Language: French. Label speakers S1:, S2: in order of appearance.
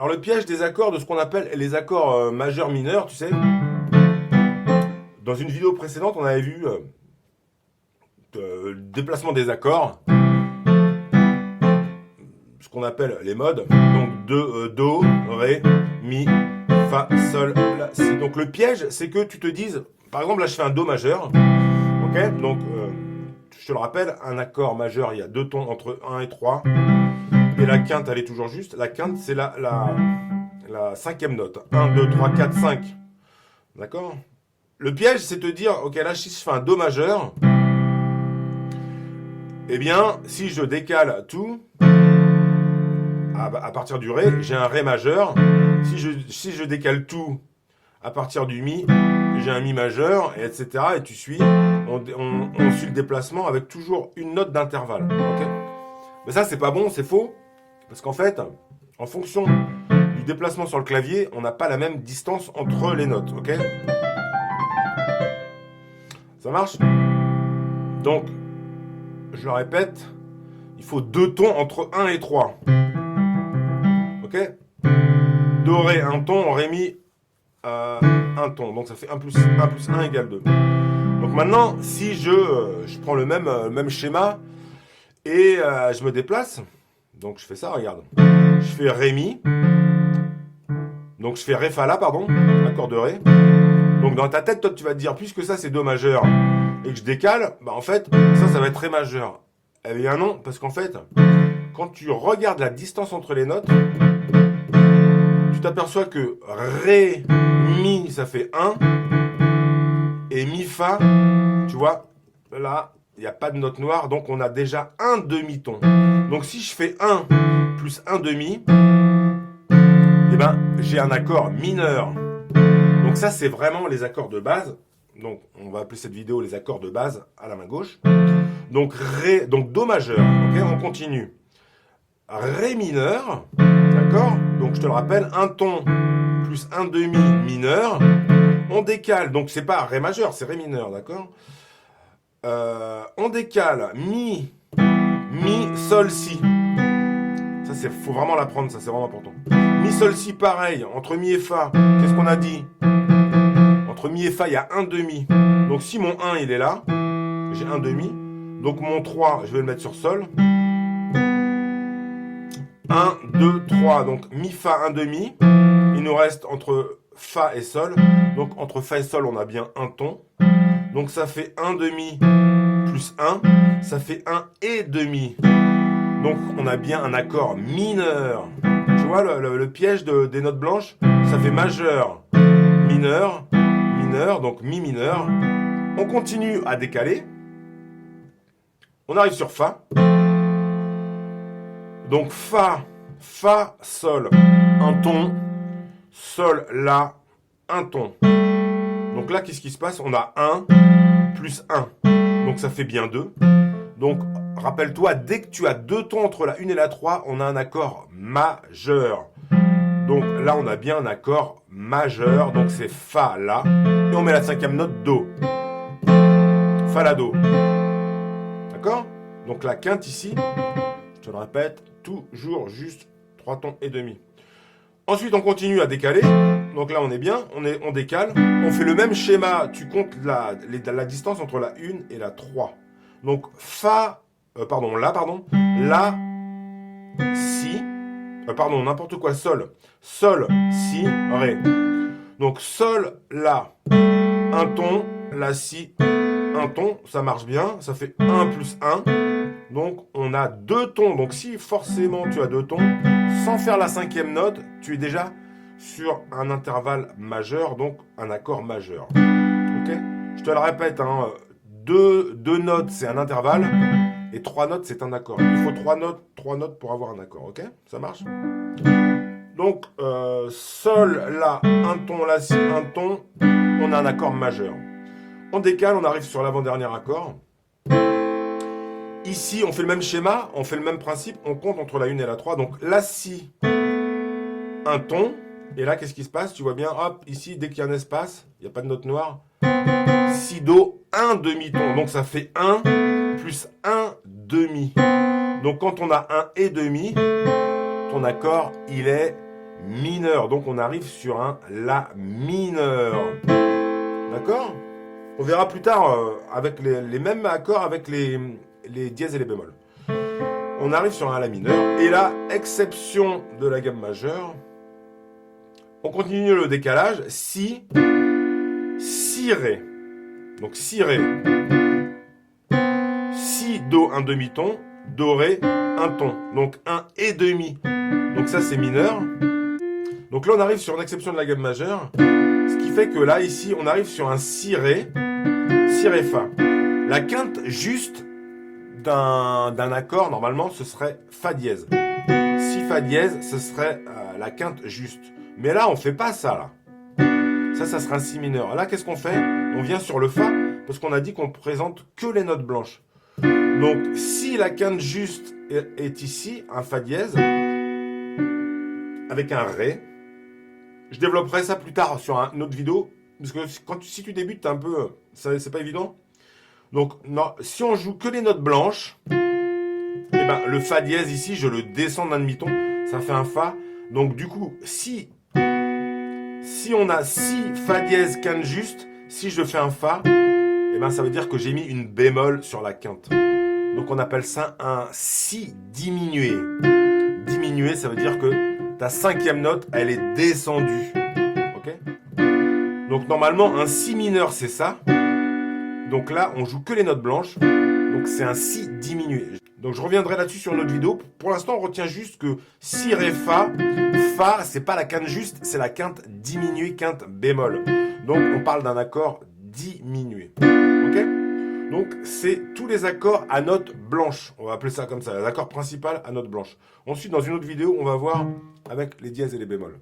S1: Alors le piège des accords, de ce qu'on appelle les accords majeurs mineurs, tu sais, dans une vidéo précédente, on avait vu le déplacement des accords, ce qu'on appelle les modes, donc do, ré, mi, fa, sol, la, si. Donc le piège, c'est que tu te dises, par exemple là je fais un do majeur, ok, donc je te le rappelle, un accord majeur, il y a deux tons entre 1 et 3, et la quinte elle est toujours juste, la quinte c'est la cinquième note, 1, 2, 3, 4, 5, d'accord. Le piège c'est de te dire, ok là si je fais un do majeur, eh bien si je décale tout, à partir du ré, j'ai un ré majeur. Si je décale tout à partir du mi, j'ai un mi majeur, et etc. Et tu suis. On suit le déplacement avec toujours une note d'intervalle. Okay, mais ça, c'est pas bon, c'est faux. Parce qu'en fait, en fonction du déplacement sur le clavier, on n'a pas la même distance entre les notes. Ok, ça marche? Donc, je le répète, il faut deux tons entre 1 et 3. Ok, do, ré, un ton, ré, mi, un ton. Donc ça fait 1 plus 1 égale 2. Donc maintenant, si je prends le même schéma et je me déplace, donc je fais ça, regarde. Je fais ré, mi. Donc je fais ré, fa, la, pardon, accord de ré. Donc dans ta tête, toi tu vas te dire, puisque ça c'est do majeur et que je décale, bah en fait, ça va être ré majeur. Eh bien non, parce qu'en fait, quand tu regardes la distance entre les notes, tu t'aperçois que ré, mi, ça fait 1. Et mi, fa, tu vois, là, il n'y a pas de note noire, donc on a déjà un demi-ton. Donc si je fais 1 plus 1 demi, eh ben, j'ai un accord mineur. Donc ça, c'est vraiment les accords de base. Donc on va appeler cette vidéo les accords de base à la main gauche. Donc ré, donc do majeur, ok, on continue. Ré mineur, d'accord. Donc je te le rappelle, un ton plus un demi mineur. On décale, donc c'est pas ré majeur, c'est ré mineur, d'accord. On décale mi, sol, si. Ça, faut vraiment l'apprendre, ça, c'est vraiment important. Mi, sol, si, pareil. Entre mi et fa, qu'est-ce qu'on a dit? Entre mi et fa, il y a un demi. Donc si mon 1, il est là, j'ai un demi. Donc mon 3, je vais le mettre sur sol. 1, 2, 3. Donc mi, fa, un demi. Il nous reste entre fa et sol. Donc entre fa et sol, on a bien un ton. Donc ça fait un demi plus 1. Ça fait 1 et demi. Donc on a bien un accord mineur. Tu vois le piège des notes blanches? Ça fait majeur, mineur, mineur, donc mi mineur. On continue à décaler. On arrive sur fa. Donc fa, fa, sol, un ton. Sol, la, un ton. Donc là, qu'est-ce qui se passe? On a 1 plus 1. Donc ça fait bien 2. Donc rappelle-toi, dès que tu as deux tons entre la 1 et la 3, on a un accord majeur. Donc là, on a bien un accord majeur. Donc c'est fa, la. Et on met la cinquième note, do. Fa, la, do. D'accord? Donc la quinte ici, je te le répète, toujours juste 3 tons et demi. Ensuite, on continue à décaler. Donc là, on est bien, on décale. On fait le même schéma. Tu comptes la distance entre la 1 et la 3. Donc fa, la, si, n'importe quoi, sol, si, ré. Donc sol, la, un ton, la, si, un ton, ça marche bien, ça fait 1 plus 1. Donc on a deux tons. Donc si forcément tu as deux tons, sans faire la cinquième note, tu es déjà sur un intervalle majeur, donc un accord majeur. Ok? Je te le répète, hein, deux notes c'est un intervalle et trois notes c'est un accord. Il faut trois notes pour avoir un accord. Ok? Ça marche? Donc sol, la, un ton, la, si, un ton, on a un accord majeur. On décale, on arrive sur l'avant-dernier accord. Ici, on fait le même schéma, on fait le même principe, on compte entre la 1 et la 3. Donc la, si, un ton. Et là, qu'est-ce qui se passe? Tu vois bien, hop, ici, dès qu'il y a un espace, il n'y a pas de note noire. Si, do, un demi-ton. Donc ça fait 1 plus 1 demi. Donc quand on a 1 et demi, ton accord, il est mineur. Donc on arrive sur un La mineur. D'accord? On verra plus tard avec les mêmes accords avec les dièses et les bémols. On arrive sur un La mineur. Et là, exception de la gamme majeure, on continue le décalage. Si, Si, Ré. Donc Si, Ré. Si, Do, un demi-ton. Do, Ré, un ton. Donc un et demi. Donc ça, c'est mineur. Donc là, on arrive sur une exception de la gamme majeure. Ce qui fait que là, ici, on arrive sur un Si, Ré. Si, Ré, Fa. La quinte juste d'un accord, normalement, ce serait Fa dièse. Si Fa dièse, ce serait la quinte juste. Mais là, on fait pas ça, là. Ça sera un Si mineur. Là, qu'est-ce qu'on fait? On vient sur le Fa, parce qu'on a dit qu'on présente que les notes blanches. Donc, si la quinte juste est ici, un Fa dièse, avec un Ré, je développerai ça plus tard sur une autre vidéo, parce que si tu débutes, un peu, c'est pas évident. Donc, non, si on joue que les notes blanches, eh ben, le Fa dièse ici, je le descends d'un demi-ton, ça fait un Fa. Donc, du coup, si on a Si, Fa dièse, quinte juste, si je fais un Fa, eh ben, ça veut dire que j'ai mis une bémol sur la quinte. Donc, on appelle ça un Si diminué. Diminué, ça veut dire que ta cinquième note, elle est descendue. Ok? Donc, normalement, un Si mineur, c'est ça. Donc là, on joue que les notes blanches. Donc, c'est un Si diminué. Donc, je reviendrai là-dessus sur une autre vidéo. Pour l'instant, on retient juste que Si, Ré, Fa. Fa, c'est pas la quinte juste, c'est la quinte diminuée, quinte bémol. Donc, on parle d'un accord diminué. Ok? Donc, c'est tous les accords à notes blanches. On va appeler ça comme ça, les accords principaux à notes blanches. Ensuite, dans une autre vidéo, on va voir avec les dièses et les bémols.